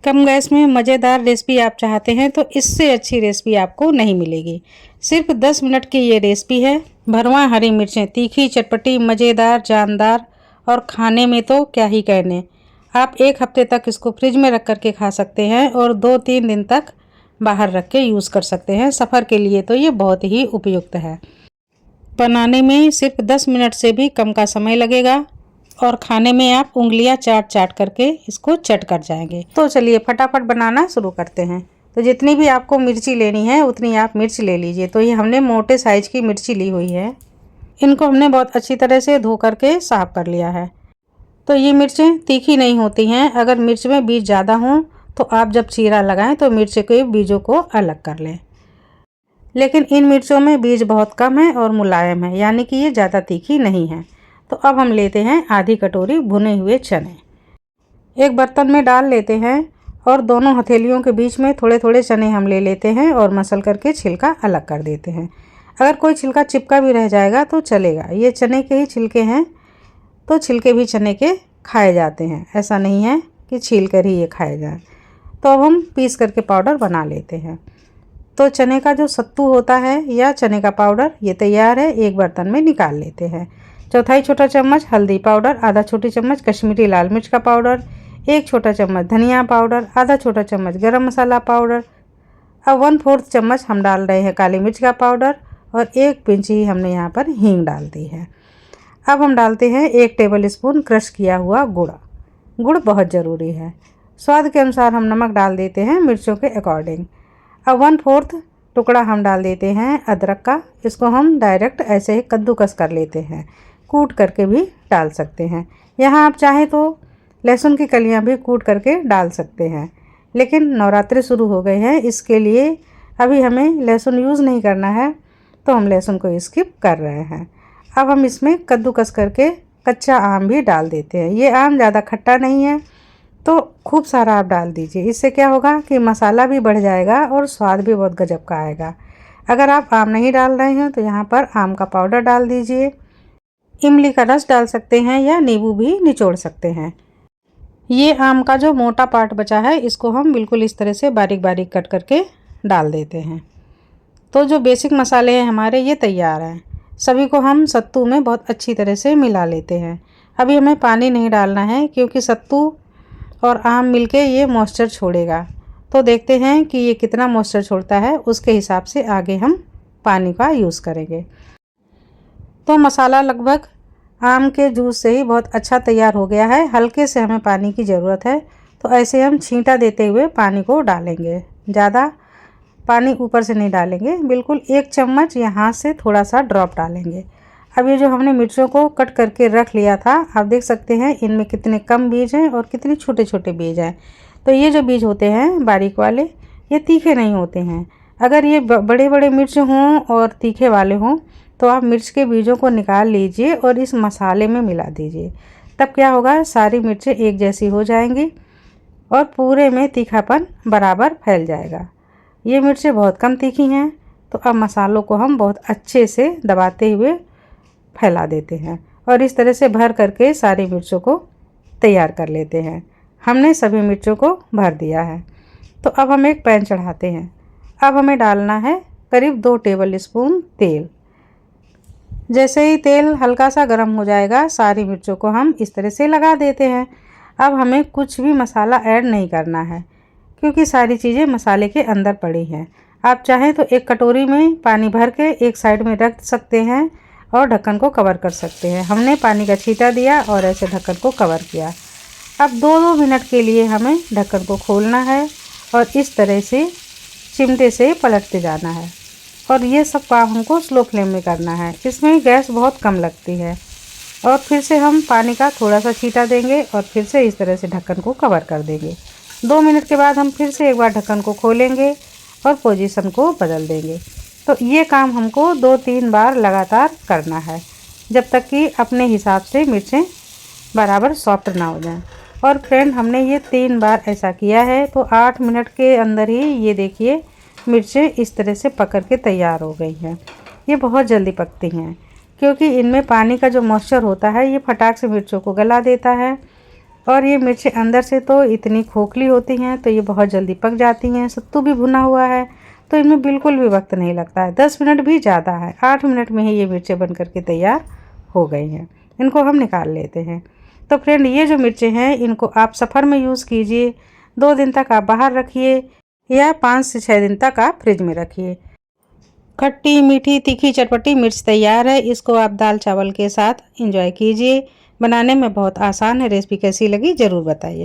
कम gas में मज़ेदार recipe आप चाहते हैं तो इससे अच्छी रेसिपी आपको नहीं मिलेगी। सिर्फ 10 मिनट की ये रेसिपी है। भरवा हरी मिर्चें तीखी चटपटी मज़ेदार जानदार और खाने में तो क्या ही कहने। आप 1 हफ्ते तक इसको फ्रिज में रख कर के खा सकते हैं और 2-3 दिन तक बाहर रख के यूज़ कर सकते हैं। सफ़र के लिए तो ये बहुत ही उपयुक्त है। बनाने में सिर्फ 10 मिनट से भी कम का समय लगेगा और खाने में आप उंगलियां चाट चाट करके इसको चट कर जाएंगे। तो चलिए फटाफट बनाना शुरू करते हैं। तो जितनी भी आपको मिर्ची लेनी है उतनी आप मिर्च ले लीजिए। तो ये हमने मोटे साइज की मिर्ची ली हुई है। इनको हमने बहुत अच्छी तरह से धो करके साफ कर लिया है। तो ये मिर्चें तीखी नहीं होती हैं। अगर मिर्च में बीज ज़्यादा हों तो आप जब चीरा लगाएं तो मिर्च के बीजों को अलग कर लें। लेकिन इन मिर्चों में बीज बहुत कम है और मुलायम है, यानी कि ये ज़्यादा तीखी नहीं है। तो अब हम लेते हैं आधी कटोरी भुने हुए चने। एक बर्तन में डाल लेते हैं और दोनों हथेलियों के बीच में थोड़े थोड़े चने हम ले लेते हैं और मसल करके छिलका अलग कर देते हैं। अगर कोई छिलका चिपका भी रह जाएगा तो चलेगा। ये चने के ही छिलके हैं तो छिलके भी चने के खाए जाते हैं, ऐसा नहीं है कि छील कर ही ये खाए जाएँ। तो अब हम पीस करके पाउडर बना लेते हैं। तो चने का जो सत्तू होता है या चने का पाउडर ये तैयार है। एक बर्तन में निकाल लेते हैं। चौथाई छोटा चम्मच हल्दी पाउडर, आधा छोटी चम्मच कश्मीरी लाल मिर्च का पाउडर, 1 छोटा चम्मच धनिया पाउडर, आधा छोटा चम्मच गरम मसाला पाउडर। अब 1/4 चम्मच हम डाल रहे हैं काली मिर्च का पाउडर और 1 पिंच ही हमने यहाँ पर हींग डाल दी है। अब हम डालते हैं 1 टेबल स्पून क्रश किया हुआ गुड़। गुड़ बहुत ज़रूरी है। स्वाद के अनुसार हम नमक डाल देते हैं मिर्चों के अकॉर्डिंग। अब 1/4 टुकड़ा हम डाल देते हैं अदरक का। इसको हम डायरेक्ट ऐसे ही कद्दूकस कर लेते हैं, कूट करके भी डाल सकते हैं। यहाँ आप चाहें तो लहसुन की कलियाँ भी कूट करके डाल सकते हैं, लेकिन नवरात्रि शुरू हो गए हैं, इसके लिए अभी हमें लहसुन यूज़ नहीं करना है तो हम लहसुन को स्किप कर रहे हैं। अब हम इसमें कद्दूकस करके कच्चा आम भी डाल देते हैं। ये आम ज़्यादा खट्टा नहीं है तो खूब सारा आप डाल दीजिए। इससे क्या होगा कि मसाला भी बढ़ जाएगा और स्वाद भी बहुत गजब का आएगा। अगर आप आम नहीं डाल रहे हैं तो यहाँ पर आम का पाउडर डाल दीजिए। इमली का रस डाल सकते हैं या नींबू भी निचोड़ सकते हैं। ये आम का जो मोटा पार्ट बचा है इसको हम बिल्कुल इस तरह से बारीक बारीक कट करके डाल देते हैं। तो जो बेसिक मसाले हैं हमारे ये तैयार हैं। सभी को हम सत्तू में बहुत अच्छी तरह से मिला लेते हैं। अभी हमें पानी नहीं डालना है क्योंकि सत्तू और आम मिलके ये मॉइस्चर छोड़ेगा। तो देखते हैं कि ये कितना मॉइस्चर छोड़ता है, उसके हिसाब से आगे हम पानी का यूज़ करेंगे। तो मसाला लगभग आम के जूस से ही बहुत अच्छा तैयार हो गया है। हल्के से हमें पानी की ज़रूरत है, तो ऐसे हम छींटा देते हुए पानी को डालेंगे। ज़्यादा पानी ऊपर से नहीं डालेंगे, बिल्कुल 1 चम्मच या हाथ से थोड़ा सा ड्रॉप डालेंगे। अब ये जो हमने मिर्चों को कट करके रख लिया था, आप देख सकते हैं इनमें कितने कम बीज हैं और कितने छोटे छोटे बीज हैं। तो ये जो बीज होते हैं बारीक वाले, ये तीखे नहीं होते हैं। अगर ये बड़े बड़े मिर्च हों और तीखे वाले हों तो आप मिर्च के बीजों को निकाल लीजिए और इस मसाले में मिला दीजिए। तब क्या होगा, सारी मिर्चें एक जैसी हो जाएंगी और पूरे में तीखापन बराबर फैल जाएगा। ये मिर्चें बहुत कम तीखी हैं। तो अब मसालों को हम बहुत अच्छे से दबाते हुए फैला देते हैं और इस तरह से भर करके सारी मिर्चों को तैयार कर लेते हैं। हमने सभी मिर्चों को भर दिया है। तो अब हम एक पैन चढ़ाते हैं। अब हमें डालना है करीब 2 टेबल स्पून तेल। जैसे ही तेल हल्का सा गर्म हो जाएगा, सारी मिर्चों को हम इस तरह से लगा देते हैं। अब हमें कुछ भी मसाला ऐड नहीं करना है क्योंकि सारी चीज़ें मसाले के अंदर पड़ी हैं। आप चाहें तो एक कटोरी में पानी भर के एक साइड में रख सकते हैं और ढक्कन को कवर कर सकते हैं। हमने पानी का छींटा दिया और ऐसे ढक्कन को कवर किया। अब 2-2 मिनट के लिए हमें ढक्कन को खोलना है और इस तरह से चिमटे से पलटते जाना है और ये सब काम हमको स्लो फ्लेम में करना है। इसमें गैस बहुत कम लगती है। और फिर से हम पानी का थोड़ा सा छींटा देंगे और फिर से इस तरह से ढक्कन को कवर कर देंगे। 2 मिनट के बाद हम फिर से एक बार ढक्कन को खोलेंगे और पोजीशन को बदल देंगे। तो ये काम हमको 2-3 बार लगातार करना है जब तक कि अपने हिसाब से मिर्चें बराबर सॉफ्ट ना हो जाएं। और फ्रेंड, हमने ये 3 बार ऐसा किया है तो 8 मिनट के अंदर ही ये देखिए मिर्चें इस तरह से पक कर के तैयार हो गई हैं। ये बहुत जल्दी पकती हैं क्योंकि इनमें पानी का जो मॉइस्चर होता है ये फटाक से मिर्चों को गला देता है और ये मिर्चें अंदर से तो इतनी खोखली होती हैं, तो ये बहुत जल्दी पक जाती हैं। सत्तू भी भुना हुआ है तो इनमें बिल्कुल भी वक्त नहीं लगता है, 10 मिनट भी ज़्यादा है। 8 मिनट में ही ये मिर्चें बन करके तैयार हो गई हैं। इनको हम निकाल लेते हैं। तो फ्रेंड, ये जो मिर्चें हैं इनको आप सफ़र में यूज़ कीजिए। 2 दिन तक आप बाहर रखिए या 5 से 6 दिन तक आप फ्रिज में रखिए। खट्टी मीठी तीखी चटपटी मिर्च तैयार है। इसको आप दाल चावल के साथ एंजॉय कीजिए। बनाने में बहुत आसान है। रेसिपी कैसी लगी ज़रूर बताइए।